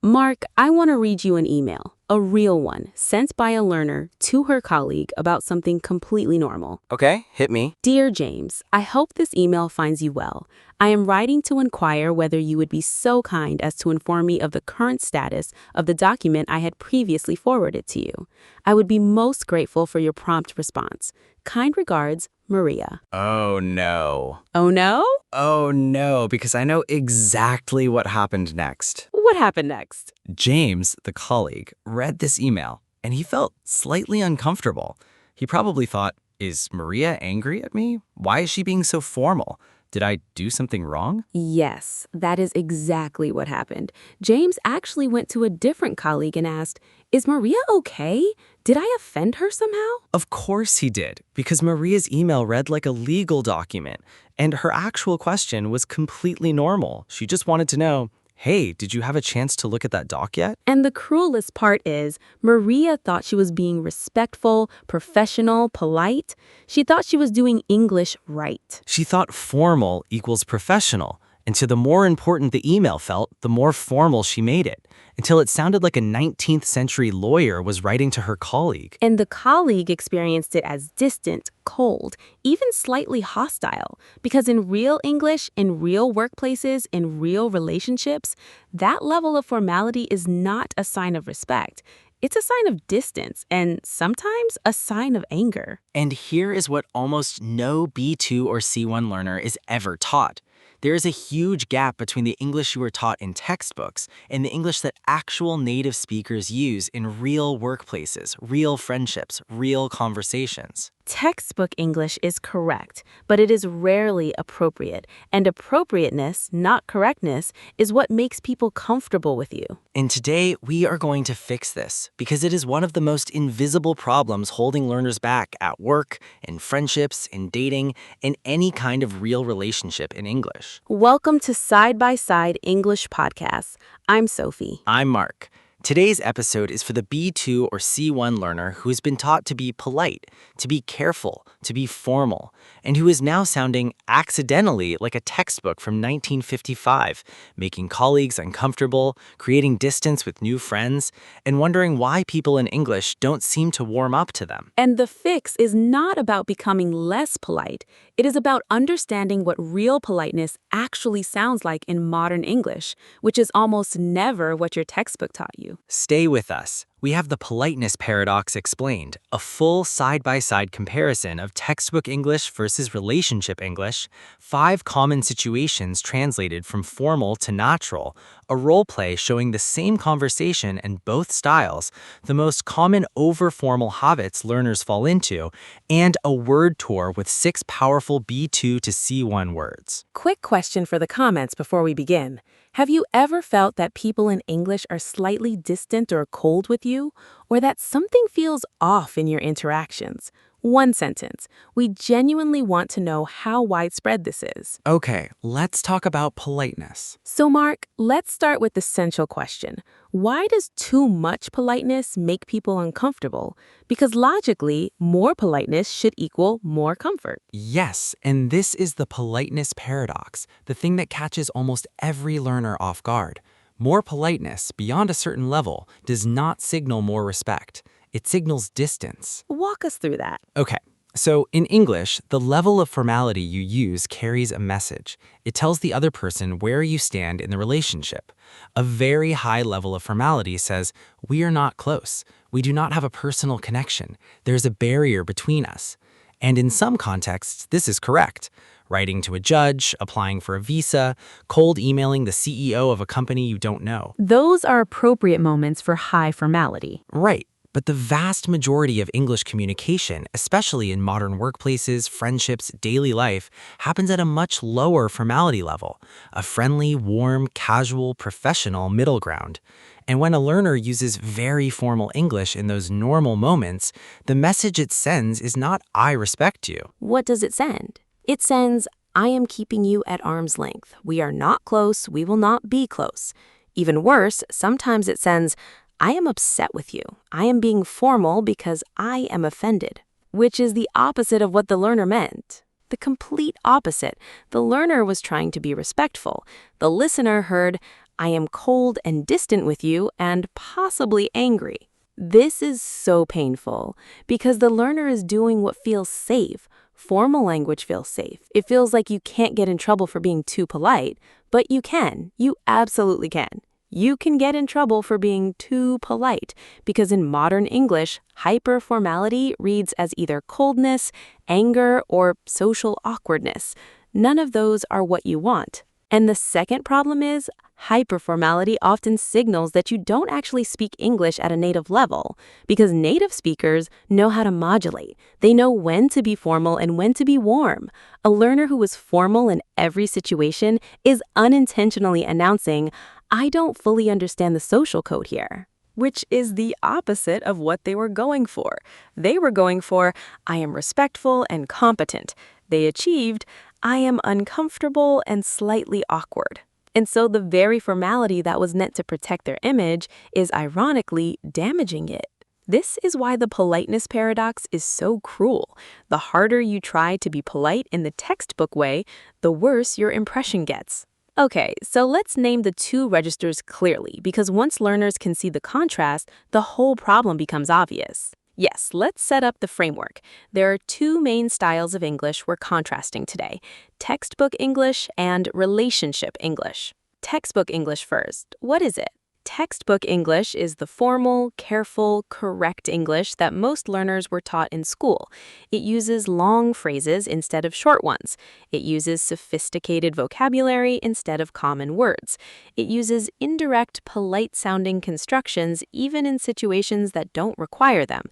Mark, I want to read you an email, a real one, sent by a learner to her colleague about something completely normal. Okay, hit me. Dear James, I hope this email finds you well. I am writing to inquire whether you would be so kind as to inform me of the current status of the document I had previously forwarded to you. I would be most grateful for your prompt response. Kind regards, Maria. Oh no. Oh no? Oh no, because I know exactly what happened next. What happened next? James, the colleague, read this email, and he felt slightly uncomfortable. He probably thought, is Maria angry at me? Why is she being so formal? Did I do something wrong? Yes, that is exactly what happened. James actually went to a different colleague and asked, "Is Maria okay? Did I offend her somehow?" Of course he did, because Maria's email read like a legal document, and her actual question was completely normal. She just wanted to know, hey, did you have a chance to look at that doc yet? And the cruelest part is, Maria thought she was being respectful, professional, polite. She thought she was doing English right. She thought formal equals professional, and so the more important the email felt, the more formal she made it, until it sounded like a 19th century lawyer was writing to her colleague. And the colleague experienced it as distant, cold, even slightly hostile. Because in real English, in real workplaces, in real relationships, that level of formality is not a sign of respect. It's a sign of distance and sometimes a sign of anger. And here is what almost no B2 or C1 learner is ever taught. There is a huge gap between the English you were taught in textbooks and the English that actual native speakers use in real workplaces, real friendships, real conversations. Textbook English is correct, but it is rarely appropriate, and appropriateness, not correctness, is what makes people comfortable with you. And today, we are going to fix this because it is one of the most invisible problems holding learners back at work, in friendships, in dating, in any kind of real relationship in English. Welcome to Side by Side English Podcasts. I'm Sophie. I'm Mark. Today's episode is for the B2 or C1 learner who has been taught to be polite, to be careful, to be formal, and who is now sounding accidentally like a textbook from 1955, making colleagues uncomfortable, creating distance with new friends, and wondering why people in English don't seem to warm up to them. And the fix is not about becoming less polite. It is about understanding what real politeness actually sounds like in modern English, which is almost never what your textbook taught you. Stay with us. We have the politeness paradox explained, a full side-by-side comparison of textbook English versus relationship English, 5 common situations translated from formal to natural, a role play showing the same conversation in both styles, the most common over-formal habits learners fall into, and a word tour with 6 powerful B2 to C1 words. Quick question for the comments before we begin. Have you ever felt that people in English are slightly distant or cold with you, or that something feels off in your interactions? One sentence. We genuinely want to know how widespread this is. Okay, let's talk about politeness. So, Mark, let's start with the central question. Why does too much politeness make people uncomfortable? Because logically, more politeness should equal more comfort. Yes, and this is the politeness paradox, the thing that catches almost every learner off guard. More politeness, beyond a certain level, does not signal more respect. It signals distance. Walk us through that. Okay, so in English, the level of formality you use carries a message. It tells the other person where you stand in the relationship. A very high level of formality says, we are not close. We do not have a personal connection. There's a barrier between us. And in some contexts, this is correct. Writing to a judge, applying for a visa, cold emailing the CEO of a company you don't know. Those are appropriate moments for high formality. Right. But the vast majority of English communication, especially in modern workplaces, friendships, daily life, happens at a much lower formality level, a friendly, warm, casual, professional middle ground. And when a learner uses very formal English in those normal moments, the message it sends is not "I respect you." What does it send? It sends, "I am keeping you at arm's length. We are not close. We will not be close." Even worse, sometimes it sends, "I am upset with you. I am being formal because I am offended," which is the opposite of what the learner meant. The complete opposite. The learner was trying to be respectful. The listener heard, I am cold and distant with you and possibly angry. This is so painful because the learner is doing what feels safe. Formal language feels safe. It feels like you can't get in trouble for being too polite, but you can. You absolutely can. You can get in trouble for being too polite because in modern English, hyper-formality reads as either coldness, anger, or social awkwardness. None of those are what you want. And the second problem is, hyperformality often signals that you don't actually speak English at a native level, because native speakers know how to modulate. They know when to be formal and when to be warm. A learner who is formal in every situation is unintentionally announcing, I don't fully understand the social code here, which is the opposite of what they were going for. They were going for, I am respectful and competent. They achieved, I am uncomfortable and slightly awkward. And so the very formality that was meant to protect their image is ironically damaging it. This is why the politeness paradox is so cruel. The harder you try to be polite in the textbook way, the worse your impression gets. Okay, so let's name the two registers clearly, because once learners can see the contrast, the whole problem becomes obvious. Yes, let's set up the framework. There are two main styles of English we're contrasting today: textbook English and relationship English. Textbook English first. What is it? Textbook English is the formal, careful, correct English that most learners were taught in school. It uses long phrases instead of short ones. It uses sophisticated vocabulary instead of common words. It uses indirect, polite-sounding constructions even in situations that don't require them.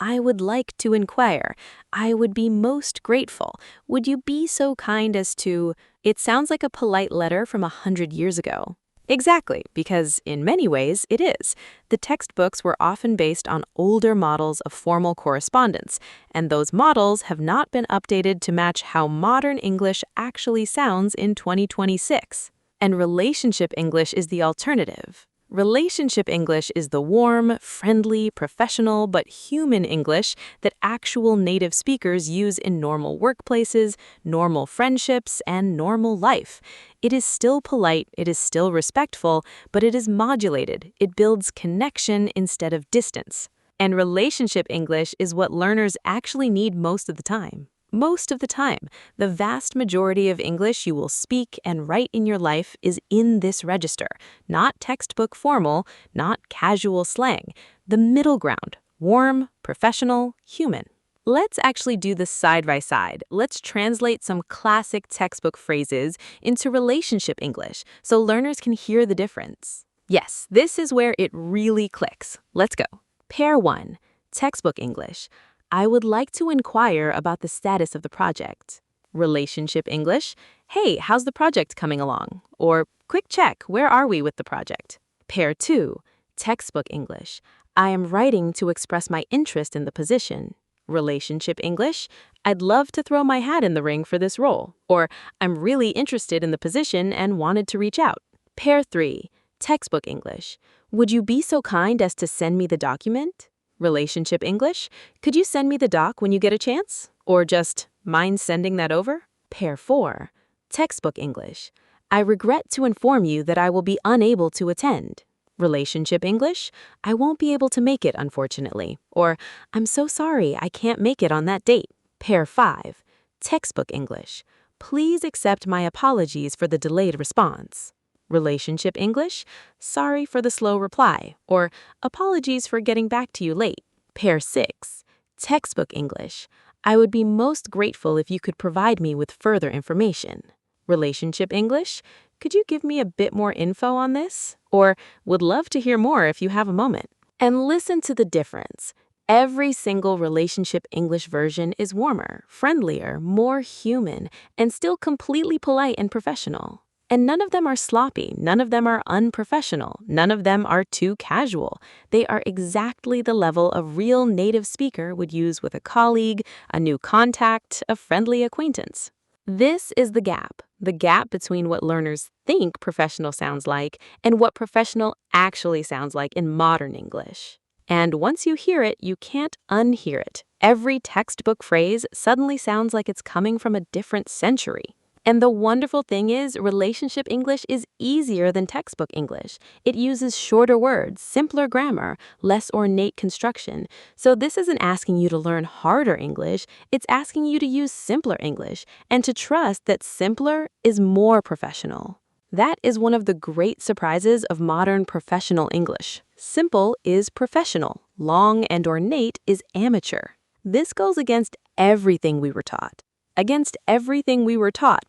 I would like to inquire. I would be most grateful. Would you be so kind as to... It sounds like a polite letter from 100 years ago. Exactly, because in many ways it is. The textbooks were often based on older models of formal correspondence, and those models have not been updated to match how modern English actually sounds in 2026. And relationship English is the alternative. Relationship English is the warm, friendly, professional, but human English that actual native speakers use in normal workplaces, normal friendships, and normal life. It is still polite, it is still respectful, but it is modulated. It builds connection instead of distance. And relationship English is what learners actually need most of the time. Most of the time, the vast majority of English you will speak and write in your life is in this register, not textbook formal, not casual slang, the middle ground, warm, professional, human. Let's actually do this side by side. Let's translate some classic textbook phrases into relationship English so learners can hear the difference. Yes, this is where it really clicks. Let's go. Pair 1, textbook English. I would like to inquire about the status of the project. Relationship English, hey, how's the project coming along? Or, quick check, where are we with the project? Pair 2, textbook English, I am writing to express my interest in the position. Relationship English, I'd love to throw my hat in the ring for this role. Or, I'm really interested in the position and wanted to reach out. Pair 3, textbook English, would you be so kind as to send me the document? Relationship English, could you send me the doc when you get a chance? Or just, mind sending that over? Pair 4, textbook English, I regret to inform you that I will be unable to attend. Relationship English, I won't be able to make it, unfortunately. Or, I'm so sorry, I can't make it on that date. Pair 5, textbook English, please accept my apologies for the delayed response. Relationship English, sorry for the slow reply, or apologies for getting back to you late. Pair 6, textbook English, I would be most grateful if you could provide me with further information. Relationship English, could you give me a bit more info on this? Or would love to hear more if you have a moment. And listen to the difference. Every single relationship English version is warmer, friendlier, more human, and still completely polite and professional. And none of them are sloppy, none of them are unprofessional, none of them are too casual. They are exactly the level a real native speaker would use with a colleague, a new contact, a friendly acquaintance. This is the gap between what learners think professional sounds like and what professional actually sounds like in modern English. And once you hear it, you can't unhear it. Every textbook phrase suddenly sounds like it's coming from a different century. And the wonderful thing is, relationship English is easier than textbook English. It uses shorter words, simpler grammar, less ornate construction. So this isn't asking you to learn harder English, it's asking you to use simpler English and to trust that simpler is more professional. That is one of the great surprises of modern professional English. Simple is professional, long and ornate is amateur. This goes against everything we were taught.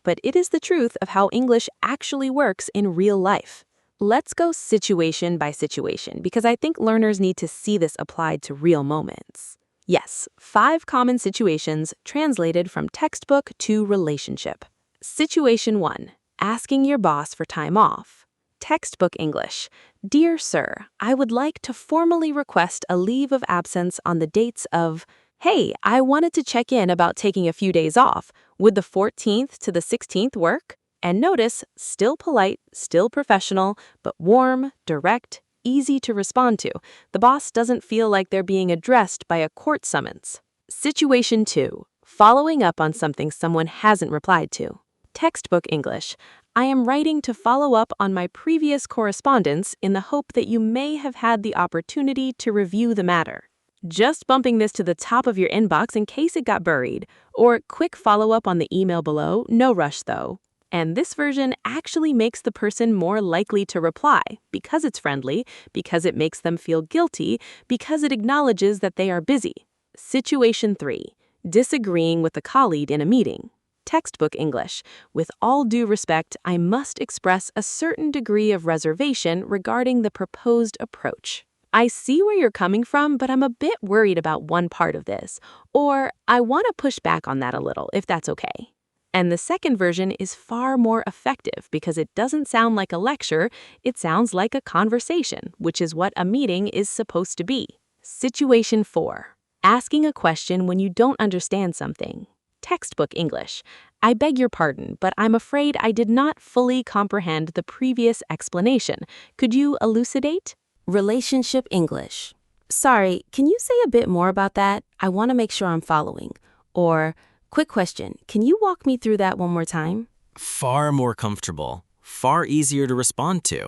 But it is the truth of how English actually works in real life. Let's go situation by situation because I think learners need to see this applied to real moments. Yes, 5 common situations translated from textbook to relationship. Situation 1. Asking your boss for time off. Textbook English. Dear sir, I would like to formally request a leave of absence on the dates of... Hey, I wanted to check in about taking a few days off. Would the 14th to the 16th work? And notice, still polite, still professional, but warm, direct, easy to respond to. The boss doesn't feel like they're being addressed by a court summons. Situation 2. Following up on something someone hasn't replied to. Textbook English. I am writing to follow up on my previous correspondence in the hope that you may have had the opportunity to review the matter. Just bumping this to the top of your inbox in case it got buried, or quick follow-up on the email below, no rush though. And this version actually makes the person more likely to reply because it's friendly, because it makes them feel guilty, because it acknowledges that they are busy. Situation 3. Disagreeing with a colleague in a meeting. Textbook English. With all due respect, I must express a certain degree of reservation regarding the proposed approach. I see where you're coming from, but I'm a bit worried about one part of this. Or, I want to push back on that a little, if that's okay. And the second version is far more effective because it doesn't sound like a lecture, it sounds like a conversation, which is what a meeting is supposed to be. Situation 4. Asking a question when you don't understand something. Textbook English. I beg your pardon, but I'm afraid I did not fully comprehend the previous explanation. Could you elucidate? Relationship English. Sorry, can you say a bit more about that? I want to make sure I'm following. Or, quick question, can you walk me through that one more time? Far more comfortable, far easier to respond to.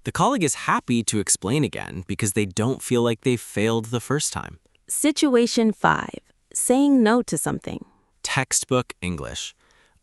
The colleague is happy to explain again because they don't feel like they failed the first time. Situation 5. Saying no to something. Textbook English.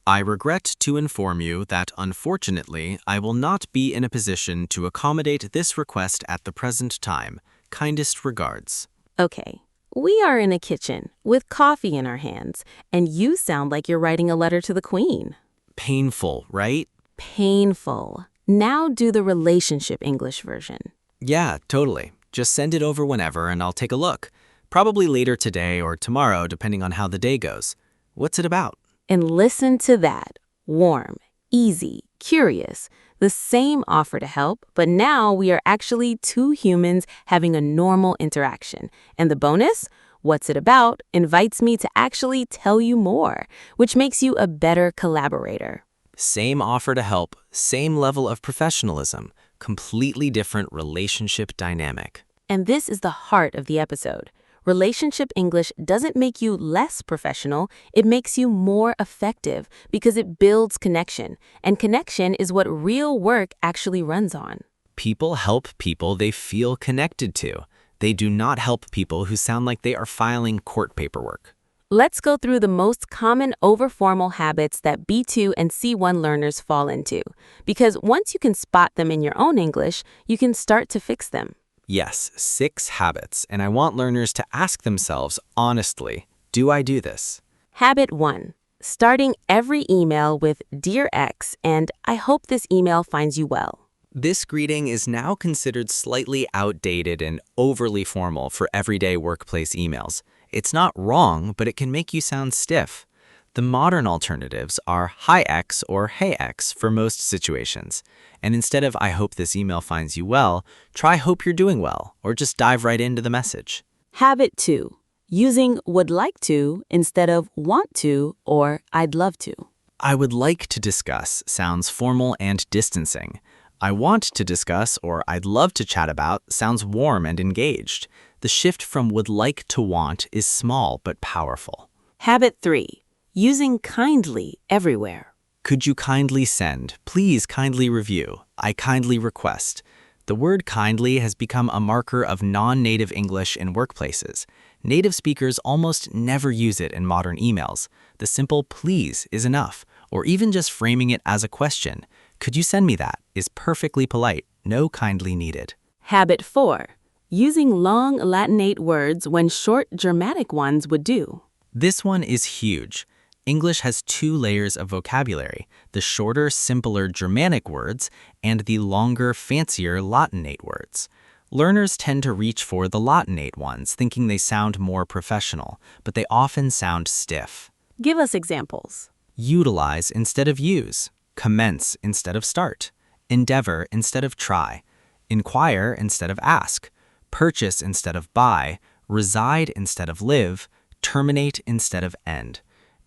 I regret to inform you that, unfortunately, I will not be in a position to accommodate this request at the present time. Kindest regards. Okay, we are in a kitchen with coffee in our hands, and you sound like you're writing a letter to the Queen. Painful, right? Painful. Now do the relationship English version. Yeah, totally. Just send it over whenever and I'll take a look. Probably later today or tomorrow, depending on how the day goes. What's it about? And listen to that. Warm, easy, curious. The same offer to help, but now we are actually 2 humans having a normal interaction. And the bonus? What's it about invites me to actually tell you more, which makes you a better collaborator. Same offer to help, same level of professionalism, completely different relationship dynamic. And this is the heart of the episode. Relationship English doesn't make you less professional, it makes you more effective because it builds connection, and connection is what real work actually runs on. People help people they feel connected to. They do not help people who sound like they are filing court paperwork. Let's go through the most common overformal habits that B2 and C1 learners fall into, because once you can spot them in your own English, you can start to fix them. Yes, 6 habits, and I want learners to ask themselves honestly, do I do this? Habit 1. Starting every email with Dear X and I hope this email finds you well. This greeting is now considered slightly outdated and overly formal for everyday workplace emails. It's not wrong, but it can make you sound stiff. The modern alternatives are Hi X or Hey X for most situations. And instead of I hope this email finds you well, try hope you're doing well, or just dive right into the message. Habit 2. Using would like to instead of want to or I'd love to. I would like to discuss sounds formal and distancing. I want to discuss or I'd love to chat about sounds warm and engaged. The shift from would like to want is small but powerful. Habit 3. Using kindly everywhere. Could you kindly send? Please kindly review. I kindly request. The word kindly has become a marker of non-native English in workplaces. Native speakers almost never use it in modern emails. The simple please is enough, or even just framing it as a question. Could you send me that? Is perfectly polite. No kindly needed. Habit 4. Using long Latinate words when short Germanic ones would do. This one is huge. English has two layers of vocabulary, the shorter, simpler Germanic words and the longer, fancier Latinate words. Learners tend to reach for the Latinate ones, thinking they sound more professional, but they often sound stiff. Give us examples. Utilize instead of use, commence instead of start, endeavor instead of try, inquire instead of ask, purchase instead of buy, reside instead of live, terminate instead of end.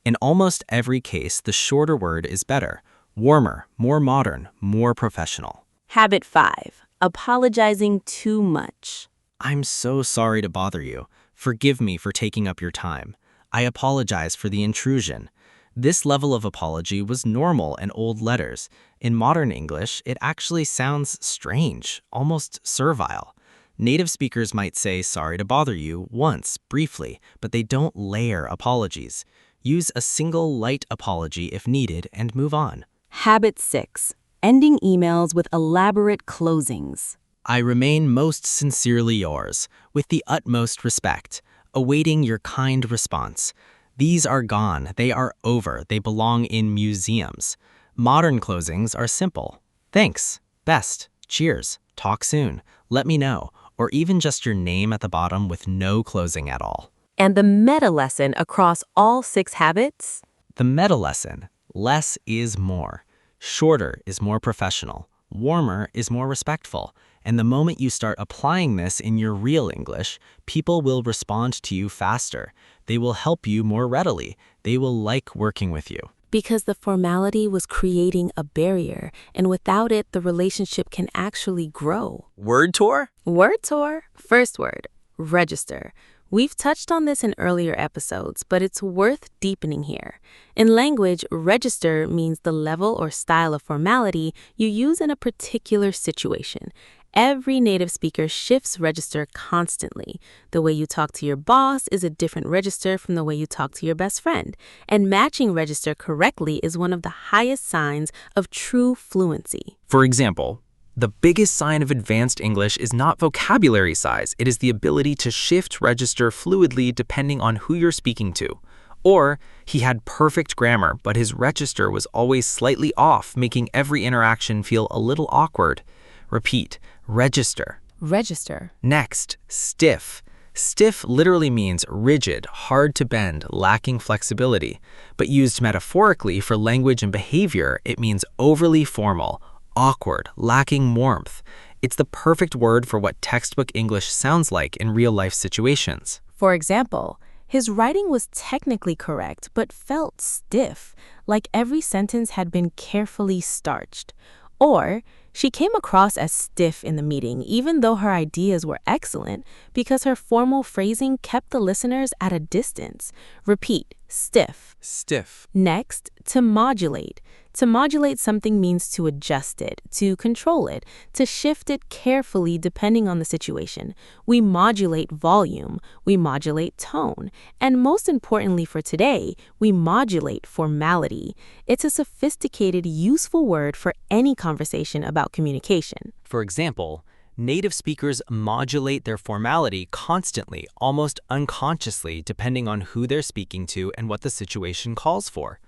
In almost every case, the shorter word is better, warmer, more modern, more professional. Habit 5. Apologizing too much. I'm so sorry to bother you. Forgive me for taking up your time. I apologize for the intrusion. This level of apology was normal in old letters. In modern English, it actually sounds strange, almost servile. Native speakers might say sorry to bother you once, briefly, but they don't layer apologies. Use a single light apology if needed and move on. Habit 6. Ending emails with elaborate closings. I remain most sincerely yours, with the utmost respect, awaiting your kind response. These are gone, they are over, they belong in museums. Modern closings are simple. Thanks, best, cheers, talk soon, let me know, or even just your name at the bottom with no closing at all. And the meta lesson across all 6 habits? The meta lesson: less is more. Shorter is more professional. Warmer is more respectful. And the moment you start applying this in your real English, people will respond to you faster. They will help you more readily. They will like working with you. Because the formality was creating a barrier, and without it, the relationship can actually grow. Word tour? Word tour. First word, register. We've touched on this in earlier episodes, but it's worth deepening here. In language, register means the level or style of formality you use in a particular situation. Every native speaker shifts register constantly. The way you talk to your boss is a different register from the way you talk to your best friend. And matching register correctly is one of the highest signs of true fluency. For example, the biggest sign of advanced English is not vocabulary size, it is the ability to shift register fluidly depending on who you're speaking to. Or, he had perfect grammar, but his register was always slightly off, making every interaction feel a little awkward. Repeat, register. Register. Next, stiff. Stiff literally means rigid, hard to bend, lacking flexibility. But used metaphorically for language and behavior, it means overly formal, awkward, lacking warmth. It's the perfect word for what textbook English sounds like in real-life situations. For example, his writing was technically correct but felt stiff, like every sentence had been carefully starched. Or, she came across as stiff in the meeting even though her ideas were excellent because her formal phrasing kept the listeners at a distance. Repeat, stiff. Stiff. Next, to modulate. To modulate something means to adjust it, to control it, to shift it carefully depending on the situation. We modulate volume, we modulate tone, and most importantly for today, we modulate formality. It's a sophisticated, useful word for any conversation about communication. For example, native speakers modulate their formality constantly, almost unconsciously, depending on who they're speaking to and what the situation calls for.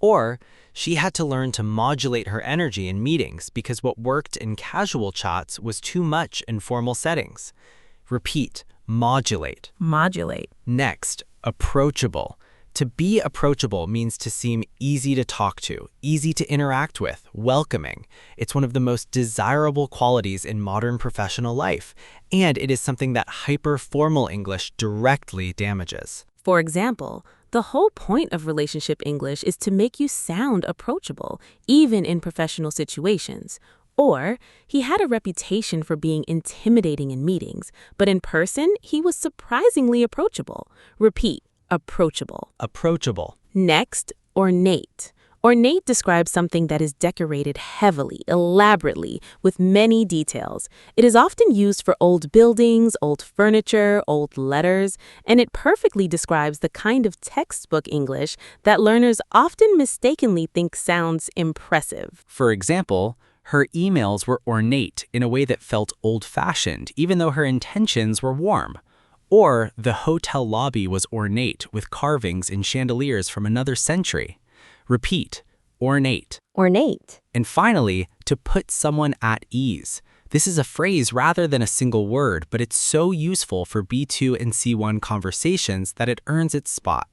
Or, she had to learn to modulate her energy in meetings because what worked in casual chats was too much in formal settings. Repeat, modulate. Modulate. Next, approachable. To be approachable means to seem easy to talk to, easy to interact with, welcoming. It's one of the most desirable qualities in modern professional life, and it is something that hyper-formal English directly damages. For example, the whole point of relationship English is to make you sound approachable, even in professional situations. Or, he had a reputation for being intimidating in meetings, but in person, he was surprisingly approachable. Repeat, approachable. Approachable. Next, ornate. Ornate describes something that is decorated heavily, elaborately, with many details. It is often used for old buildings, old furniture, old letters, and it perfectly describes the kind of textbook English that learners often mistakenly think sounds impressive. For example, her emails were ornate in a way that felt old-fashioned, even though her intentions were warm. Or the hotel lobby was ornate with carvings and chandeliers from another century. Repeat, ornate. Ornate. And finally, to put someone at ease. This is a phrase rather than a single word, but it's so useful for B2 and C1 conversations that it earns its spot.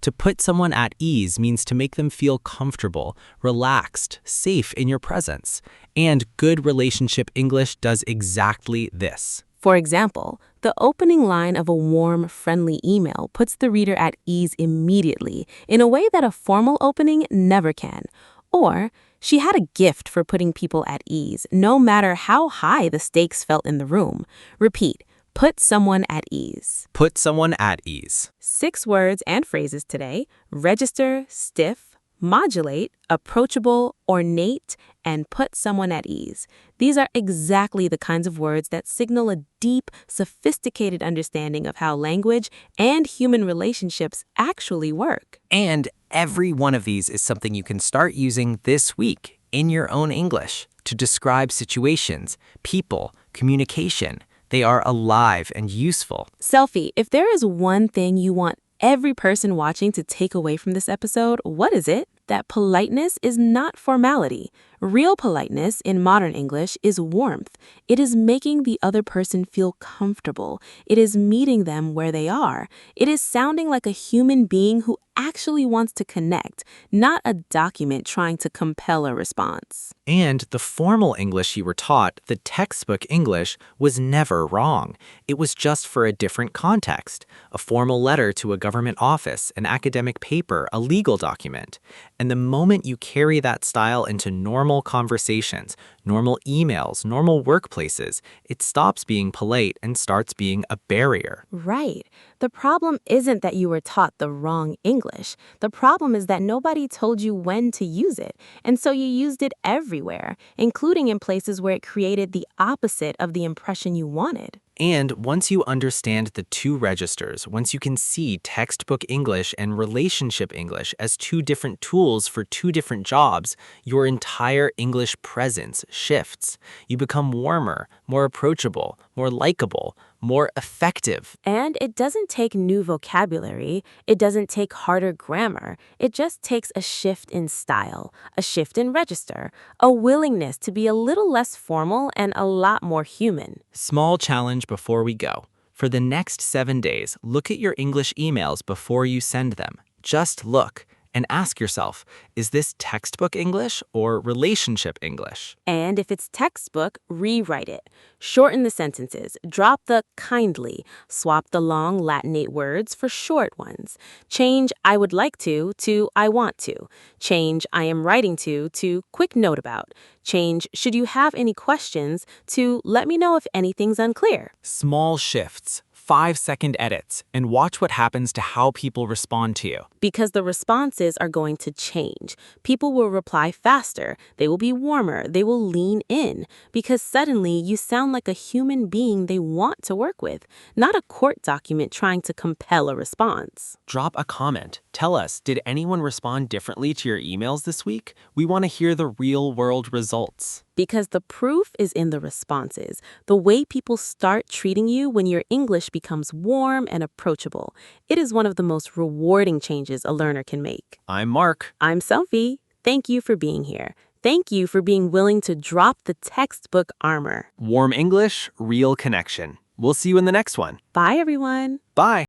To put someone at ease means to make them feel comfortable, relaxed, safe in your presence. And good relationship English does exactly this. For example, the opening line of a warm, friendly email puts the reader at ease immediately in a way that a formal opening never can. Or, she had a gift for putting people at ease, no matter how high the stakes felt in the room. Repeat, put someone at ease. Put someone at ease. 6 words and phrases today: register, stiff, modulate, approachable, ornate, and put someone at ease. These are exactly the kinds of words that signal a deep, sophisticated understanding of how language and human relationships actually work. And every one of these is something you can start using this week in your own English to describe situations, people, communication. They are alive and useful. Sophie, if there is one thing you want every person watching to take away from this episode, what is it? That politeness is not formality. Real politeness in modern English is warmth. It is making the other person feel comfortable. It is meeting them where they are. It is sounding like a human being who actually wants to connect, not a document trying to compel a response. And the formal English you were taught, the textbook English, was never wrong. It was just for a different context. A formal letter to a government office, an academic paper, a legal document. And the moment you carry that style into normal conversations, normal emails, normal workplaces, it stops being polite and starts being a barrier. Right. The problem isn't that you were taught the wrong English. The problem is that nobody told you when to use it, and so you used it everywhere, including in places where it created the opposite of the impression you wanted. And once you understand the two registers, once you can see textbook English and relationship English as two different tools for two different jobs, your entire English presence shifts. You become warmer, more approachable, more likable, more effective. And it doesn't take new vocabulary. It doesn't take harder grammar. It just takes a shift in style, a shift in register, a willingness to be a little less formal and a lot more human. Small challenge before we go. For the next 7 days, look at your English emails before you send them. Just look and ask yourself, is this textbook English or relationship English? And if it's textbook, rewrite it. Shorten the sentences. Drop the kindly. Swap the long Latinate words for short ones. Change I would like to I want to. Change I am writing to quick note about. Change should you have any questions to let me know if anything's unclear. Small shifts, 5-second edits, and watch what happens to how people respond to you. Because the responses are going to change. People will reply faster. They will be warmer. They will lean in. Because suddenly you sound like a human being they want to work with, not a court document trying to compel a response. Drop a comment. Tell us, did anyone respond differently to your emails this week? We want to hear the real-world results. Because the proof is in the responses, the way people start treating you when your English becomes warm and approachable. It is one of the most rewarding changes a learner can make. I'm Mark. I'm Sophie. Thank you for being here. Thank you for being willing to drop the textbook armor. Warm English, real connection. We'll see you in the next one. Bye, everyone. Bye.